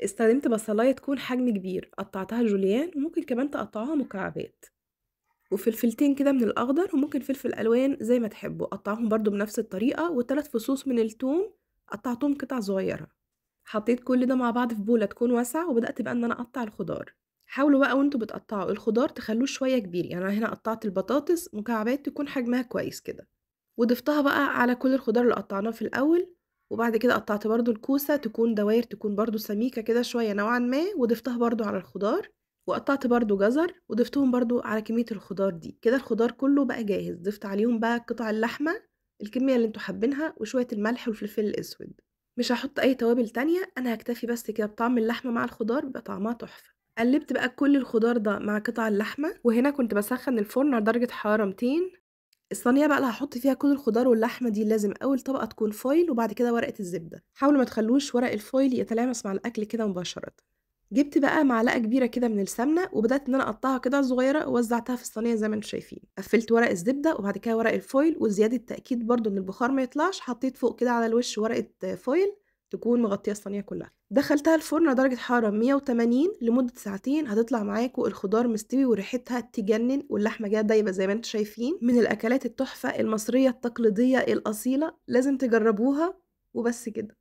استخدمت بصلاية تكون حجم كبير، قطّعتها جوليان وممكن كمان تقطّعوها مكعبات، وفلفلتين كده من الأخضر وممكن فلفل ألوان زي ما تحبّوا، قطّعوهم برضه بنفس الطريقة، و3 فصوص من التوم قطّعتهم قطع صغيّرة. حطيت كل ده مع بعض في بولة تكون واسعة، وبدأت بقى إن أنا أقطّع الخضار. حاولوا بقى وأنتم بتقطّعوا الخضار تخلّوه شوية كبير، يعني أنا هنا قطّعت البطاطس مكعبات تكون حجمها كويس كده، وضفتها بقى على كل الخضار اللي قطّعناه في الأول، وبعد كده قطّعت برضه الكوسة تكون دواير تكون برضه سميكة كده شوية نوعًا ما، وضفتها برضه على الخضار، وقطّعت برضه جزر وضفتهم برضه على كمية الخضار دي. كده الخضار كلّه بقى جاهز، ضفت عليهم بقى قطع اللحمة الكمية اللي أنتم حابينها وشوية الملح والفلفل الأسود. مش هاحط أي توابل تانية، أنا هاكتفي بس كده بطعم اللحمة مع الخضار بيبقى طعمها تحفة. قلّبت بقى كل الخضار ده مع قطع اللحمة، وهنا كنت باسخّن الفرن على درجة حرارة 200. الصينية بقى اللي هاحط فيها كل الخضار واللحمة دي لازم أول طبقة تكون فويل وبعد كده ورقة الزبدة، حاولوا ما تخلّوش ورق الفويل يتلامس مع الأكل كده مباشرةً. جِبت بقى معلقة كبيرة كده من السمنة وبدأت إن أنا أقطّعها قطع صغيرة ووزّعتها في الصينية زي ما أنتم شايفين، قفّلت ورق الزبدة وبعد كده ورق الفويل، وزيادة تأكيد برضه إن البخار ما يطلعش حطيت فوق كده على الوش ورقة فويل تكون مغطية الصينية كلّها. دخّلتها الفرن على درجة حرارة 180 لمدة ساعتين، هتطلع معاكم الخضار مستوي وريحتها تجنن واللحمة كده دايبة زي ما أنتم شايفين، من الأكلات التحفة المصرية التقليدية الأصيلة، لازم تجرّبوها وبس كده.